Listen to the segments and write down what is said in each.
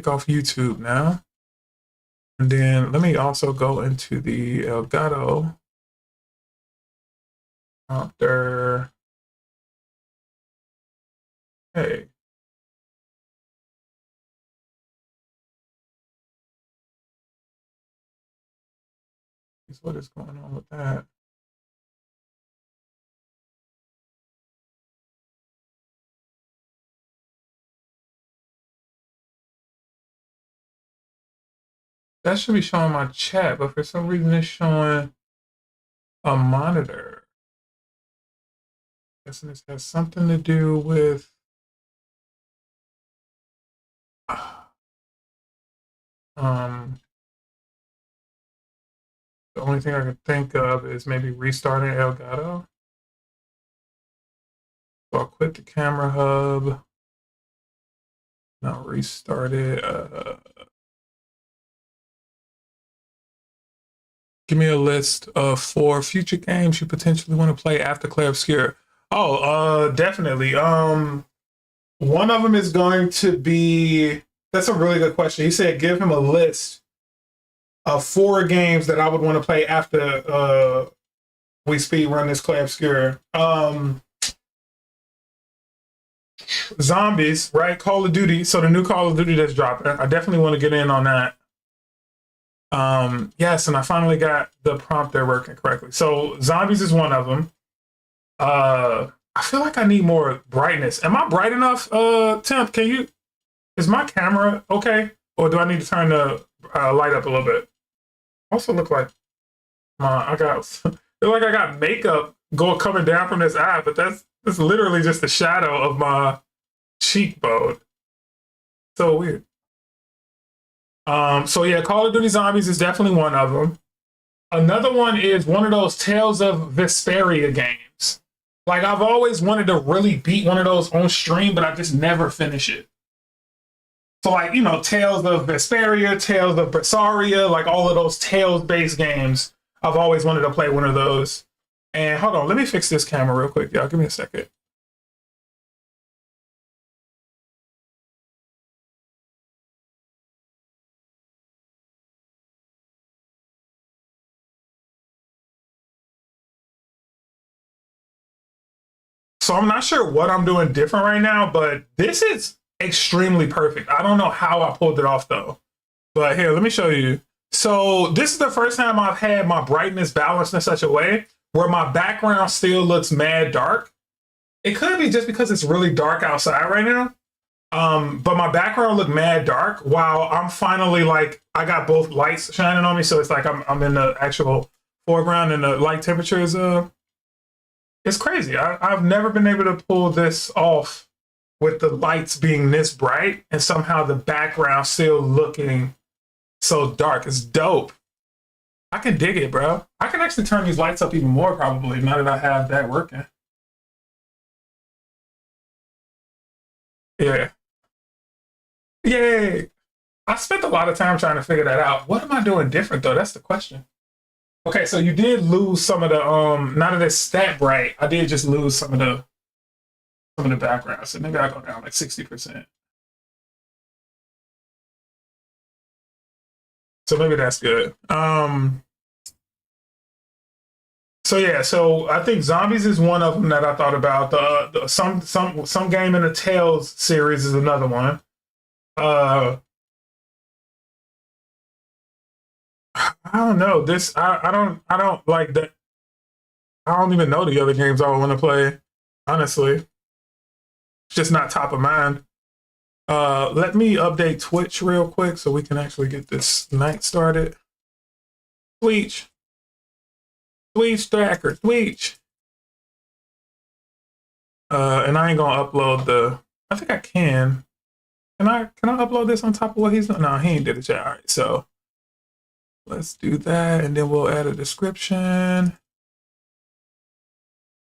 kick off YouTube now. And then let me also go into the Elgato prompter. Hey. What is going on with that? That should be showing my chat, but for some reason it's showing a monitor. I guess this has something to do with the only thing I can think of is maybe restarting Elgato. So I'll quit the camera hub. Now restart it. Give me a list of 4 future games you potentially want to play after Clair Obscur. Oh, definitely. One of them is going to be. That's a really good question. He said give him a list of 4 games that I would want to play after we speed run this Clair Obscur. Zombies, right? Call of Duty. So the new Call of Duty that's dropping. I definitely want to get in on that. Yes, and I finally got the prompt there working correctly. So Zombies is one of them. I feel like I need more brightness. Am I bright enough, Temp? Is my camera okay? Or do I need to turn the light up a little bit? Also look like I got makeup coming down from this eye, but that's literally just the shadow of my cheekbone. So weird. So yeah, Call of Duty Zombies is definitely one of them. Another one is one of those Tales of Vesperia games. Like I've always wanted to really beat one of those on stream, but I just never finish it. So like, you know, Tales of Vesperia, Tales of Bersaria, like all of those Tales-based games, I've always wanted to play one of those. And hold on, let me fix this camera real quick, y'all. Give me a second. So I'm not sure what I'm doing different right now, but this is extremely perfect. I don't know how I pulled it off though. But here, let me show you. So this is the first time I've had my brightness balanced in such a way where my background still looks mad dark. It could be just because it's really dark outside right now. But my background looked mad dark while I'm finally like, I got both lights shining on me. So it's like I'm in the actual foreground and the light temperature is it's crazy. I've never been able to pull this off with the lights being this bright and somehow the background still looking so dark. It's dope. I can dig it, bro. I can actually turn these lights up even more probably now that I have that working. Yeah. Yay. I spent a lot of time trying to figure that out. What am I doing different though? That's the question. Okay, so you did lose some of the now that it's stat bright, I did just lose some of the background. So maybe I'll go down like 60%. So maybe that's good. So yeah, so I think Zombies is one of them that I thought about. Some game in the Tales series is another one. I don't know. I don't like that. I don't even know the other games I want to play. Honestly, it's just not top of mind. Let me update Twitch real quick so we can actually get this night started. Twitch tracker, Twitch. And I ain't gonna upload the. I think I can. Can I upload this on top of what he's doing? No, he ain't did it yet. All right, so let's do that, and then we'll add a description.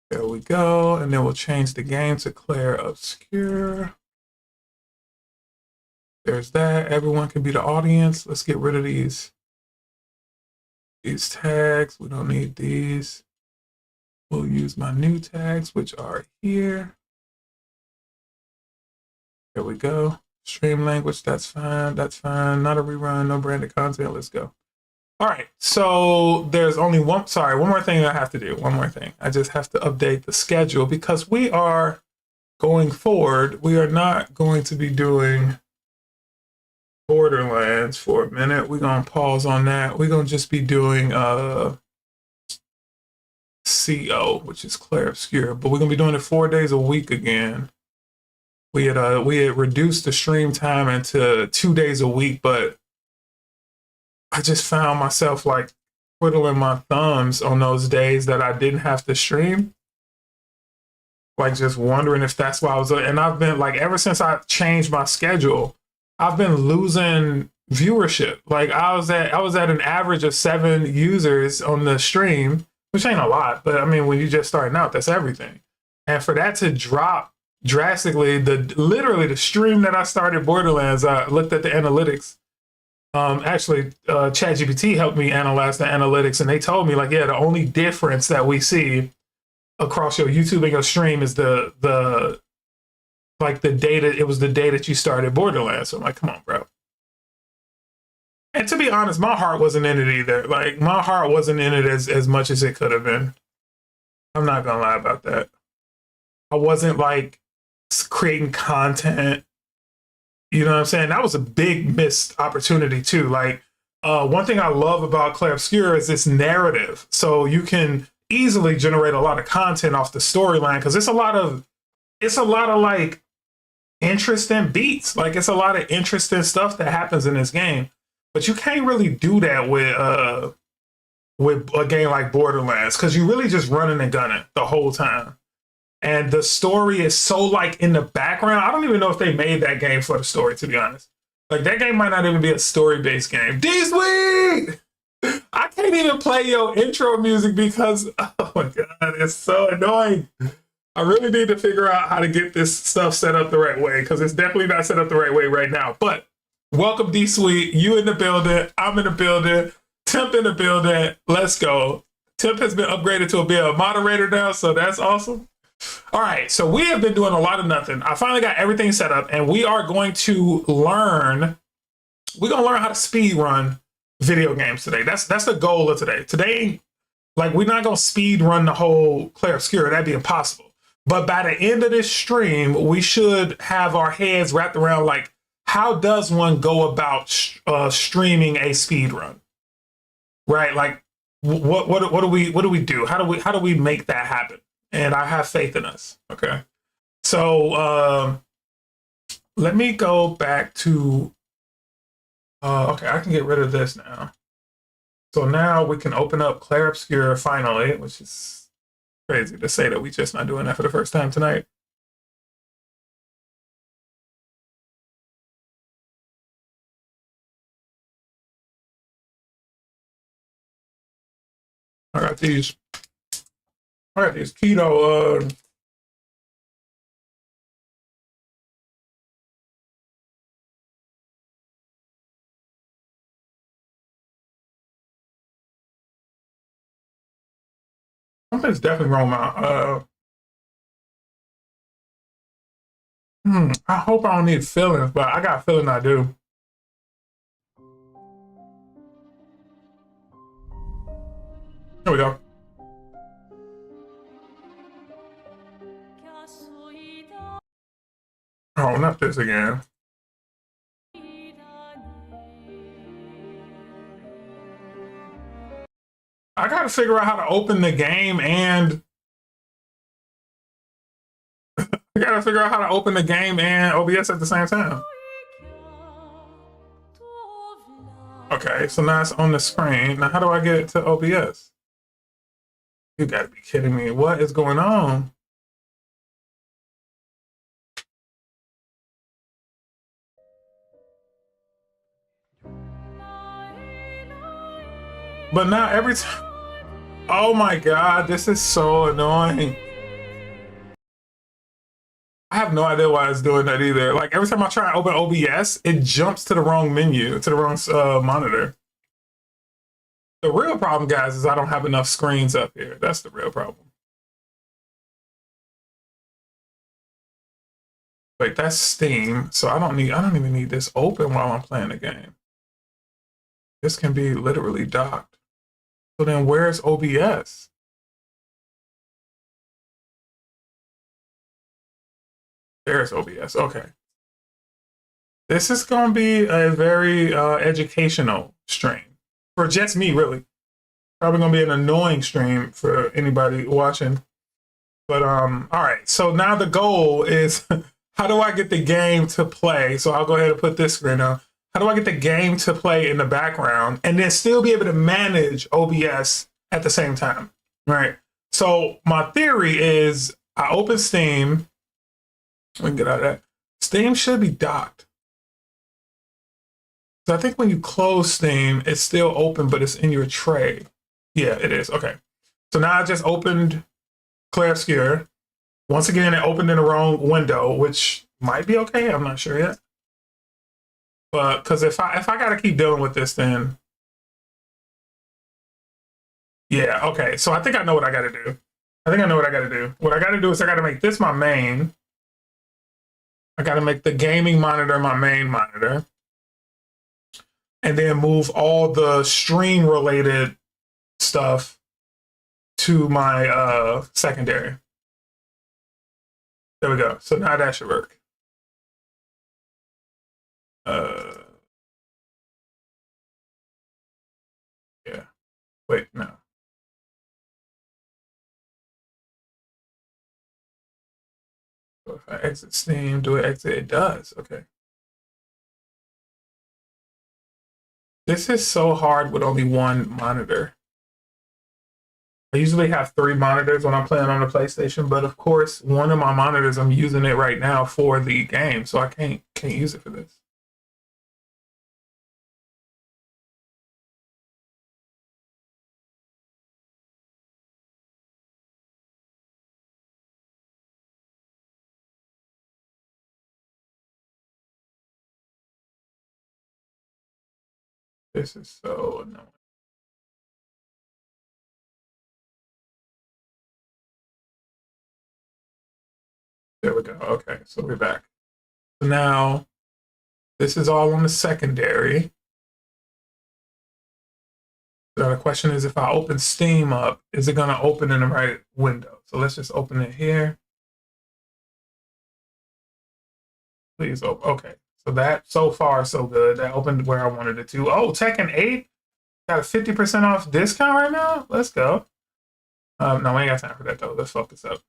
There we go, and then we'll change the game to Clair Obscur. There's that. Everyone can be the audience. Let's get rid of these tags. We don't need these. We'll use my new tags, which are here. There we go. Stream language, that's fine. That's fine. Not a rerun, no branded content. Let's go. All right. So there's only one more thing that I have to do. One more thing. I just have to update the schedule because we are going forward. We are not going to be doing Borderlands for a minute. We're going to pause on that. We're going to just be doing CO, which is Clair Obscur, but we're going to be doing it 4 days a week again. We had reduced the stream time into 2 days a week, but I just found myself like twiddling my thumbs on those days that I didn't have to stream. Like just wondering if that's why I was, and I've been like, ever since I changed my schedule, I've been losing viewership. Like I was at an average of 7 users on the stream, which ain't a lot, but I mean, when you're just starting out, that's everything. And for that to drop drastically, literally the stream that I started Borderlands, I looked at the analytics. Actually, ChatGPT helped me analyze the analytics, and they told me like, yeah, the only difference that we see across your YouTube and your stream is the data. It was the day that you started Borderlands. So I'm like, come on, bro. And to be honest, my heart wasn't in it either. Like my heart wasn't in it as much as it could have been. I'm not gonna lie about that. I wasn't like creating content. You know what I'm saying? That was a big missed opportunity too. Like one thing I love about Clair Obscur is its narrative. So you can easily generate a lot of content off the storyline because it's a lot of like interesting beats. Like it's a lot of interesting stuff that happens in this game. But you can't really do that with a game like Borderlands because you're really just running and gunning the whole time. And the story is so like in the background. I don't even know if they made that game for the story, to be honest. Like that game might not even be a story-based game. D-Sweet! I can't even play your intro music because, oh my God, it's so annoying. I really need to figure out how to get this stuff set up the right way because it's definitely not set up the right way right now. But welcome, D-Sweet. You in the building. I'm in the building. Temp in the building. Let's go. Temp has been upgraded to be a moderator now, so that's awesome. All right, so we have been doing a lot of nothing. I finally got everything set up, and we are going to learn. We're gonna learn how to speed run video games today. That's the goal of today. Today, like we're not gonna speed run the whole Clair Obscur. That'd be impossible. But by the end of this stream, we should have our heads wrapped around like how does one go about streaming a speed run, right? Like what do we do? How do we make that happen? And I have faith in us. Okay. So let me go back to, okay, I can get rid of this now. So now we can open up Clair Obscur finally, which is crazy to say that we just not doing that for the first time tonight. I got these keto something's definitely wrong with my I hope I don't need fillings, but I got a feeling I do. Here we go. Oh, not this again. I gotta figure out how to open the game and I gotta figure out how to open the game and OBS at the same time. Okay, so now it's on the screen. Now how do I get it to OBS? You gotta be kidding me. What is going on? But now every time, oh my God, this is so annoying. I have no idea why it's doing that either. Like every time I try and open OBS, it jumps to the wrong menu, to the wrong monitor. The real problem, guys, is I don't have enough screens up here. That's the real problem. Wait, that's Steam. So I don't even need this open while I'm playing the game. This can be literally docked. So then where's OBS? There's OBS. Okay. This is going to be a very educational stream for just me, really. Probably going to be an annoying stream for anybody watching. But all right. So now the goal is how do I get the game to play? So I'll go ahead and put this screen on. How do I get the game to play in the background and then still be able to manage OBS at the same time? Right. So my theory is I open Steam. We can get out of that. Steam should be docked. So I think when you close Steam, it's still open, but it's in your tray. Yeah, it is. Okay. So now I just opened Clair Obscur. Once again, it opened in the wrong window, which might be okay. I'm not sure yet. But because if I gotta keep dealing with this, then yeah, okay. So I think I know what I gotta do. I think I know what I gotta do. What I gotta do is I gotta make this my main. I gotta make the gaming monitor my main monitor. And then move all the stream related stuff to my secondary. There we go. So now that should work. Yeah. Wait, no. So if I exit Steam, do it exit? It does. Okay. This is so hard with only one monitor. I usually have 3 monitors when I'm playing on the PlayStation, but of course, one of my monitors, I'm using it right now for the game, so I can't use it for this. This is so annoying. There we go. Okay, so we're back. So now, this is all on the secondary. So the question is, if I open Steam up, is it going to open in the right window? So let's just open it here. Please open. Okay, so that, so far, so good. That opened where I wanted it to. Oh, Tekken 8 got a 50% off discount right now? Let's go. No, we ain't got time for that, though. Let's focus up.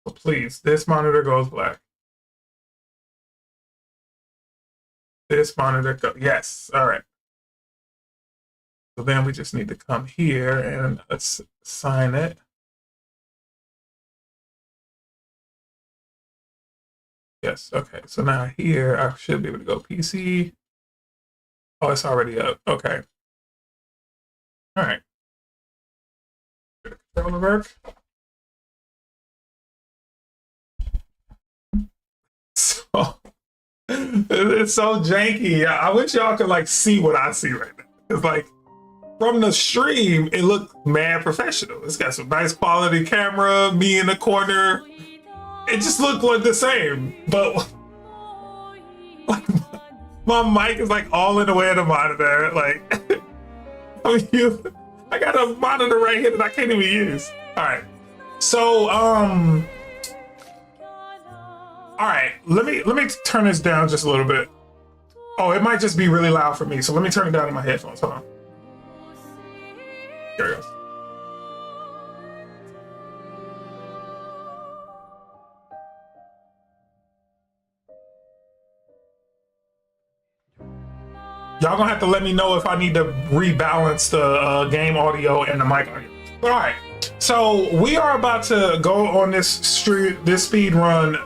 So please, this monitor goes black. This monitor go, yes, all right. So then we just need to come here and let's assign it. Yes, okay, so now here I should be able to go PC. Oh, it's already up, okay. All right. Controller work. So, it's so janky. I wish y'all could like see what I see right now. It's like from the stream, it looked mad professional. It's got some nice quality camera, me in the corner. It just looked like the same, but like, my mic is like all in the way of the monitor. Like, I got a monitor right here that I can't even use. All right, so all right, let me turn this down just a little bit. Oh, it might just be really loud for me, so let me turn it down in my headphones. Hold on. There it goes. Y'all gonna have to let me know if I need to rebalance the game audio and the mic audio. But all right, so we are about to go on this speed run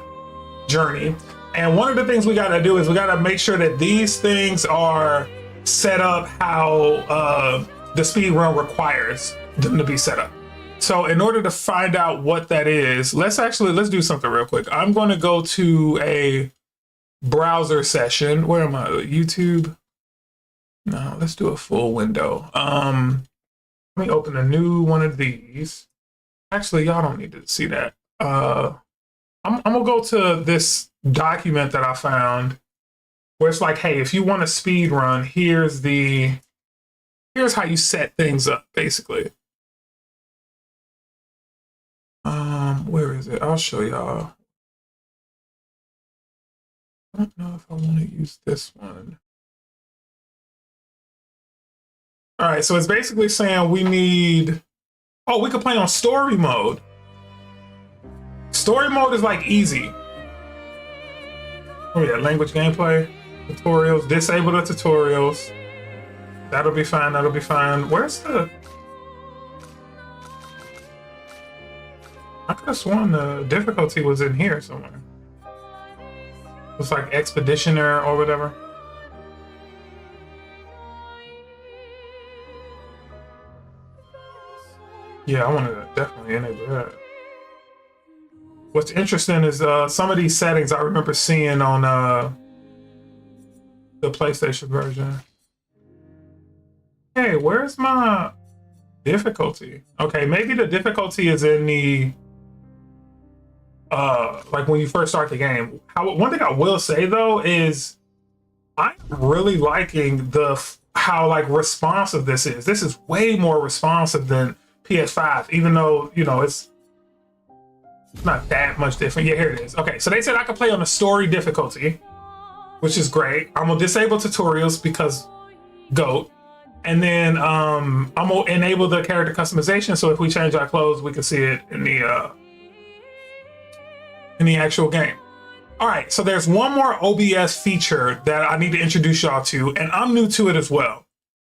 journey, and one of the things we got to do is we got to make sure that these things are set up how the speed run requires them to be set up. So in order to find out what that is, let's do something real quick. I'm going to go to a browser session. Where am I? YouTube. No, let's do a full window. Let me open a new one of these. Actually, y'all don't need to see that. I'm gonna go to this document that I found where it's like, hey, if you want to speed run, here's how you set things up, basically. Where is it? I'll show y'all. I don't know if I want to use this one. All right, so it's basically saying we need, oh, we could play on story mode. Story mode is like easy. Oh yeah, language gameplay, tutorials, disable the tutorials. That'll be fine, that'll be fine. Where's the, I could have sworn the difficulty was in here somewhere. It's like expeditioner or whatever. Yeah, I wanted to definitely enable that. What's interesting is some of these settings I remember seeing on the PlayStation version. Hey, where's my difficulty? Okay, maybe the difficulty is in the like when you first start the game. One thing I will say though is I'm really liking how like responsive this is. This is way more responsive than PS5, even though, you know, it's not that much different. Yeah, here it is. Okay, so they said I could play on the story difficulty, which is great. I'm gonna disable tutorials because GOAT. And then I'm gonna enable the character customization, so if we change our clothes, we can see it in the actual game. All right, so there's one more OBS feature that I need to introduce y'all to, and I'm new to it as well.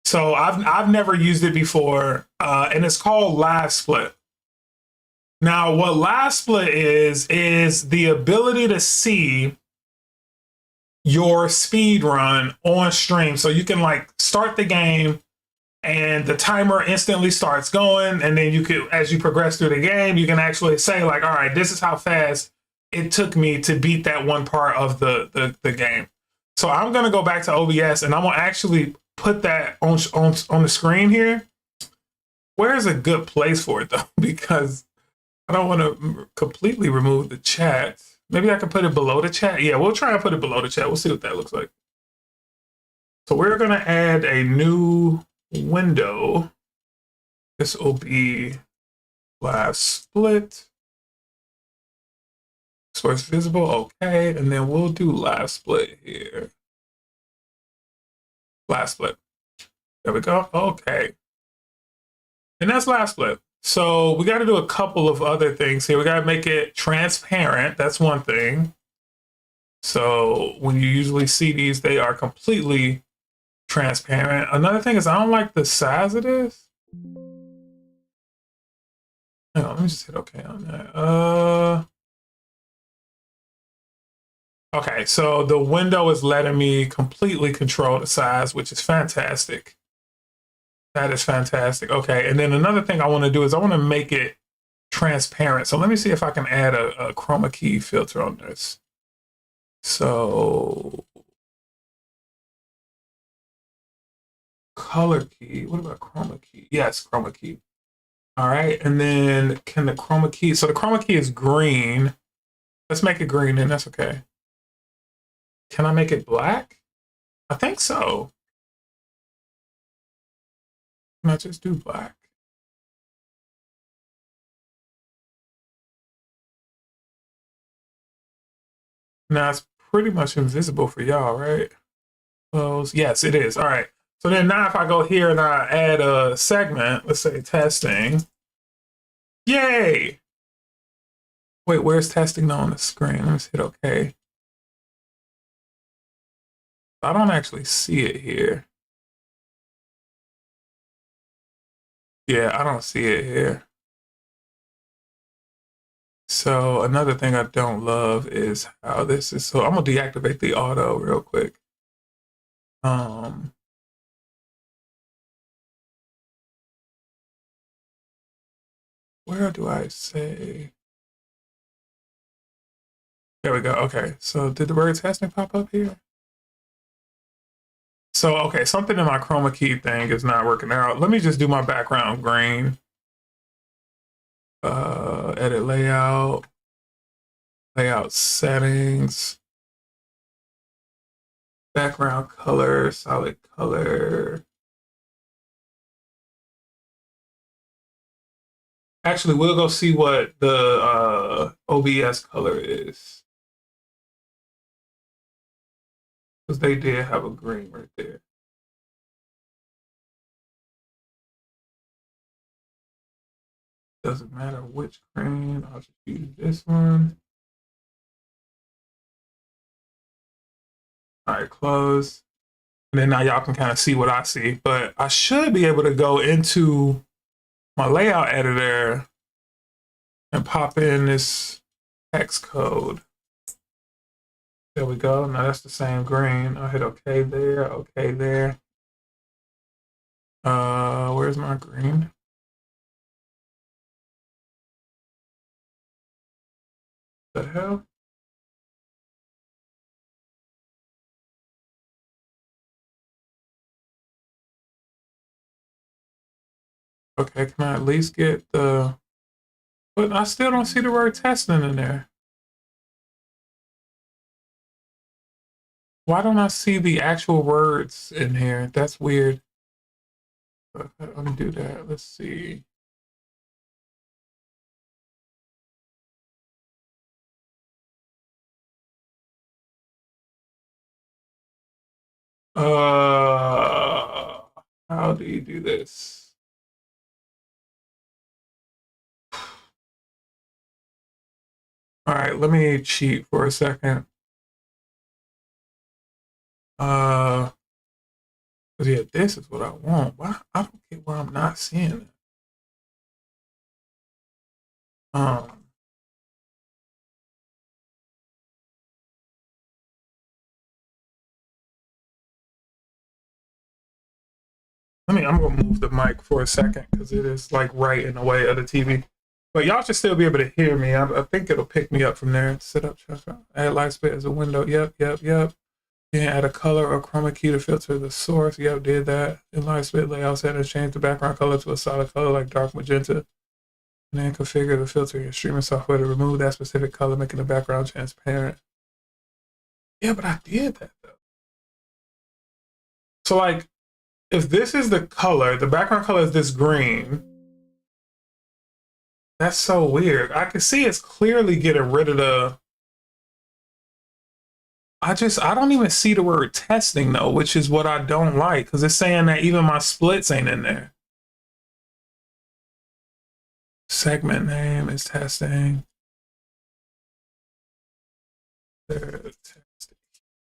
So I've never used it before, and it's called Live Split. Now, what Live Split is the ability to see your speed run on stream. So you can like start the game and the timer instantly starts going, and then you could, as you progress through the game, you can actually say like, all right, this is how fast it took me to beat that one part of the game. So I'm gonna go back to OBS and I'm gonna actually put that on the screen here. Where's a good place for it though? Because I don't want to completely remove the chat. Maybe I can put it below the chat. Yeah, we'll try and put it below the chat. We'll see what that looks like. So we're gonna add a new window. This will be Live Split. Source visible, okay. And then we'll do Live Split here. Live Split. There we go. Okay. And that's Live Split. So we got to do a couple of other things here. We got to make it transparent. That's one thing. So when you usually see these, they are completely transparent. Another thing is I don't like the size of this. Hang on, let me just hit OK on that. Okay, so the window is letting me completely control the size, which is fantastic. That is fantastic. Okay, and then another thing I want to do is I want to make it transparent. So let me see if I can add a chroma key filter on this. So color key, what about chroma key? Yes, chroma key. All right, and then can the chroma key, so the chroma key is green. Let's make it green and that's okay. Can I make it black? I think so. Can I just do black? Now it's pretty much invisible for y'all, right? Close. Yes, it is. All right. So then now if I go here and I add a segment, let's say testing. Yay! Wait, where's testing on the screen? Let's hit OK. I don't actually see it here. Yeah, I don't see it here. So another thing I don't love is how this is. So I'm gonna deactivate the auto real quick. Where do I say? There we go. Okay. So did the word testing pop up here? So, okay, something in my chroma key thing is not working out. Let me just do my background green. Edit layout. layout settings, background color, solid color. Actually, we'll go see what the OBS color is. Because they did have a green right there. Doesn't matter which green, I'll just use this one. All right, close. And then now y'all can kind of see what I see. But I should be able to go into my layout editor and pop in this text code. There we go. Now that's the same green. I'll hit OK there, OK there. Where's my green? The hell? Okay, can I at least get the... But I still don't see the word testing in there. Why don't I see the actual words in here? That's weird. Let me do that. Let's see. How do you do this? All right, let me cheat for a second. Yeah, this is what I want. Why? I don't get why I'm not seeing it. I'm gonna move the mic for a second because it is like right in the way of the TV. But y'all should still be able to hear me. I think it'll pick me up from there. Set up, add light split as a window. Yep. Then add a color or chroma key to filter the source. Yep, did that. In light split layout settings, change the background color to a solid color like dark magenta. And then configure the filter in your streaming software to remove that specific color, making the background transparent. Yeah, but I did that though. So like, if this is the color, the background color is this green. That's so weird. I can see it's clearly getting rid of the... I don't even see the word testing though, which is what I don't like because it's saying that even my splits ain't in there. Segment name is testing. Testing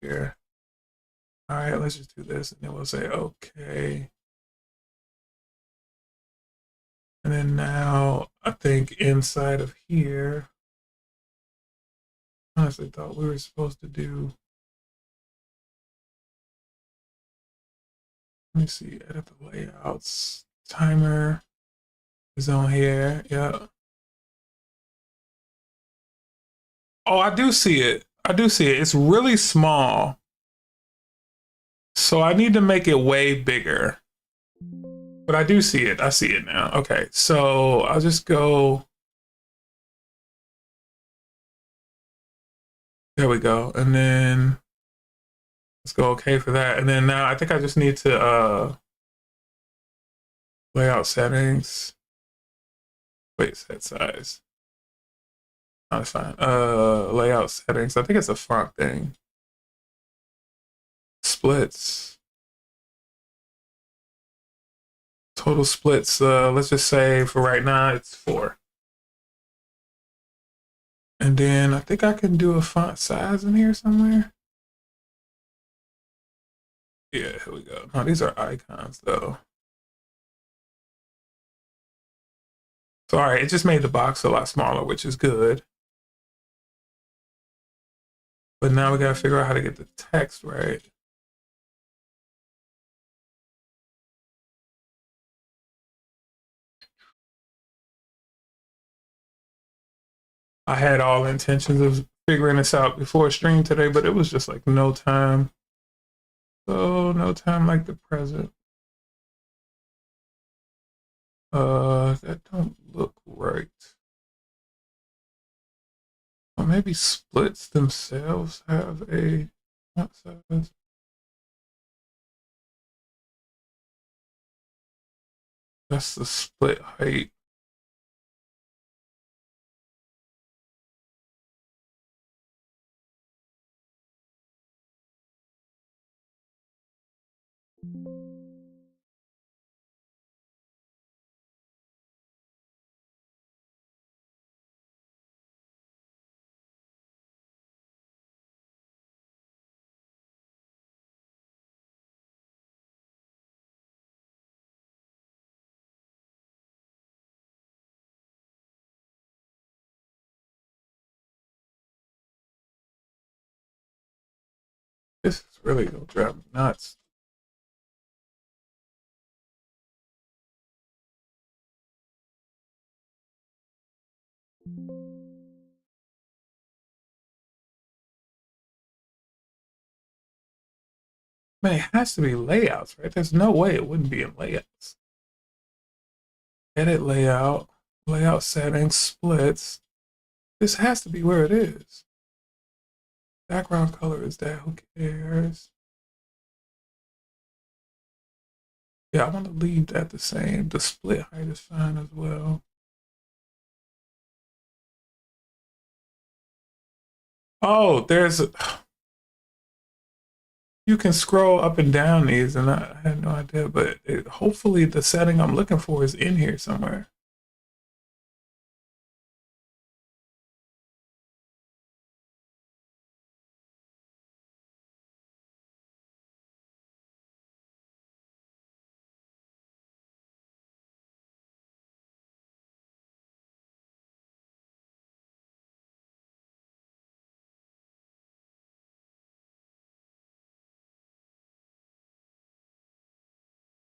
here. All right, let's just do this and then we'll say okay. And then now I think inside of here, I honestly thought we were supposed to do, let me see, edit the layouts. Timer is on here, yeah. Oh, I do see it. It's really small. So I need to make it way bigger. But I do see it. I see it now. Okay, so I'll just go. There we go. And then let's go okay for that. And then now I think I just need to layout settings. Wait, set size. Oh, that's fine. Layout settings. I think it's a font thing. Splits. Total splits. Let's just say for right now it's 4. And then I think I can do a font size in here somewhere. Yeah, here we go. Oh, these are icons though. So, all right, it just made the box a lot smaller, which is good. But now we gotta figure out how to get the text right. I had all intentions of figuring this out before stream today, but it was just like no time. So no time like the present. That don't look right. Or maybe splits themselves have a font size. That's the split height. This is really gonna drive me nuts. Man, it has to be layouts, right? There's no way it wouldn't be in layouts. Edit layout, layout settings, splits. This has to be where it is. Background color is that, who cares? Yeah, I want to leave that the same. The split height is fine as well. Oh, you can scroll up and down these, and I had no idea, but hopefully the setting I'm looking for is in here somewhere.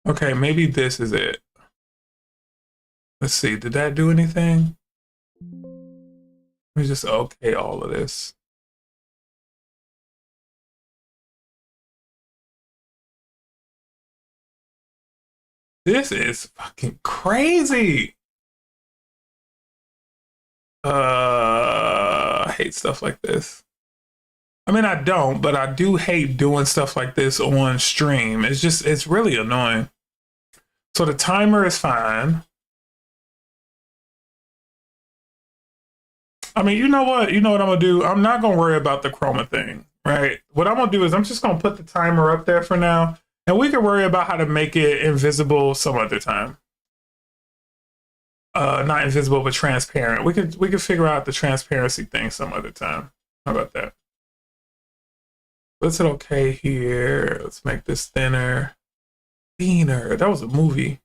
Okay, maybe this is it. Let's see, did that do anything? Let me just okay all of this. This is fucking crazy. I hate stuff like this. I mean, I don't, but I do hate doing stuff like this on stream. It's really annoying. So the timer is fine. I mean, you know what I'm gonna do? I'm not gonna worry about the chroma thing, right? What I'm gonna do is I'm just gonna put the timer up there for now, and we can worry about how to make it invisible some other time. Not invisible, but transparent. We could figure out the transparency thing some other time. How about that? Let's hit okay here. Let's make this thinner. Thinner. That was a movie.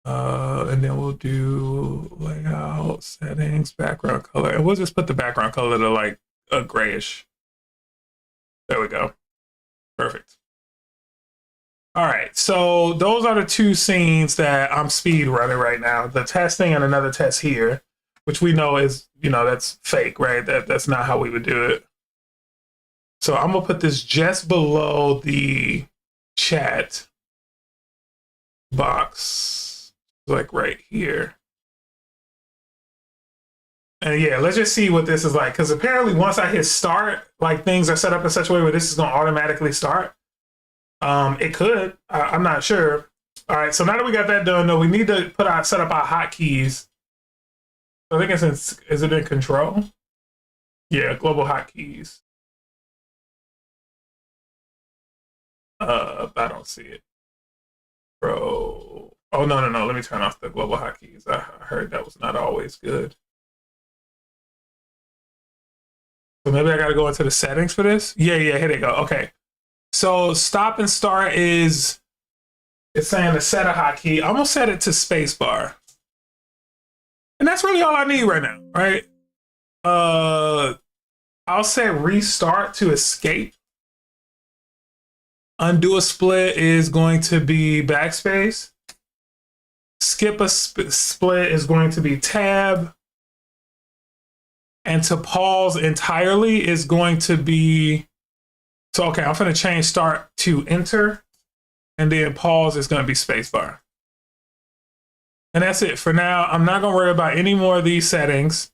And then we'll do layout, settings, background color. And we'll just put the background color to like a grayish. There we go. Perfect. All right, so those are the two scenes that I'm speed running right now. The testing and another test here, which we know is, that's fake, right? That's not how we would do it. So I'm gonna put this just below the chat box, like right here. And yeah, let's just see what this is like. Because apparently once I hit start, like things are set up in such a way where this is gonna automatically start. It could. I'm not sure. All right, so now that we got that done, though, we need to set up our hotkeys. I think is it in control? Yeah, global hotkeys. I don't see it. Bro. Oh, no. Let me turn off the global hotkeys. I heard that was not always good. So maybe I got to go into the settings for this. Yeah, here they go. Okay. So stop and start it's saying to set a hotkey. I'm gonna set it to spacebar. And that's really all I need right now, right? I'll set restart to escape. Undo a split is going to be backspace. Skip a split is going to be tab. And to pause entirely is going to be... So, okay, I'm going to change start to enter, and then pause is going to be spacebar. And that's it for now. I'm not going to worry about any more of these settings.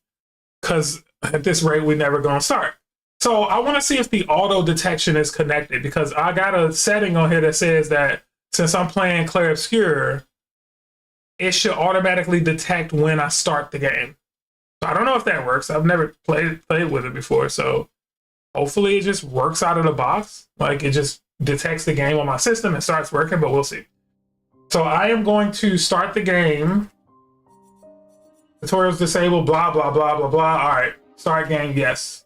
because at this rate, we're never going to start. So I want to see if the auto detection is connected, because I got a setting on here that says that since I'm playing Clair Obscur, it should automatically detect when I start the game. So I don't know if that works. I've never played with it before, so hopefully it just works out of the box. Like, it just detects the game on my system and starts working, but we'll see. So I am going to start the game. Tutorials disabled, blah, blah, blah, blah, blah. All right, start game, yes.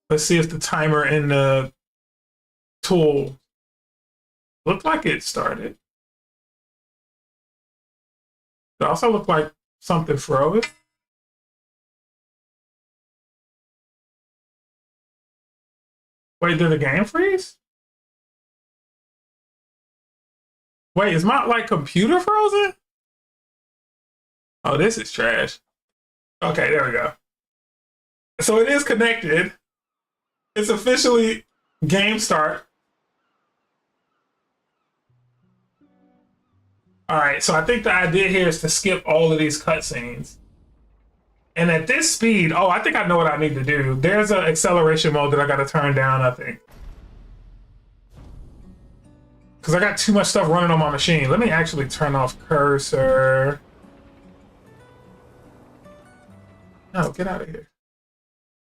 Let's see if the timer in the tool looked like it started. It also looked like something froze. Wait, did the game freeze? Wait, is my like computer frozen? Oh, this is trash. Okay, there we go. So it is connected. It's officially game start. All right, so I think the idea here is to skip all of these cutscenes. And at this speed, oh, I think I know what I need to do. There's an acceleration mode that I got to turn down, I think. Because I got too much stuff running on my machine. Let me actually turn off cursor. No, get out of here.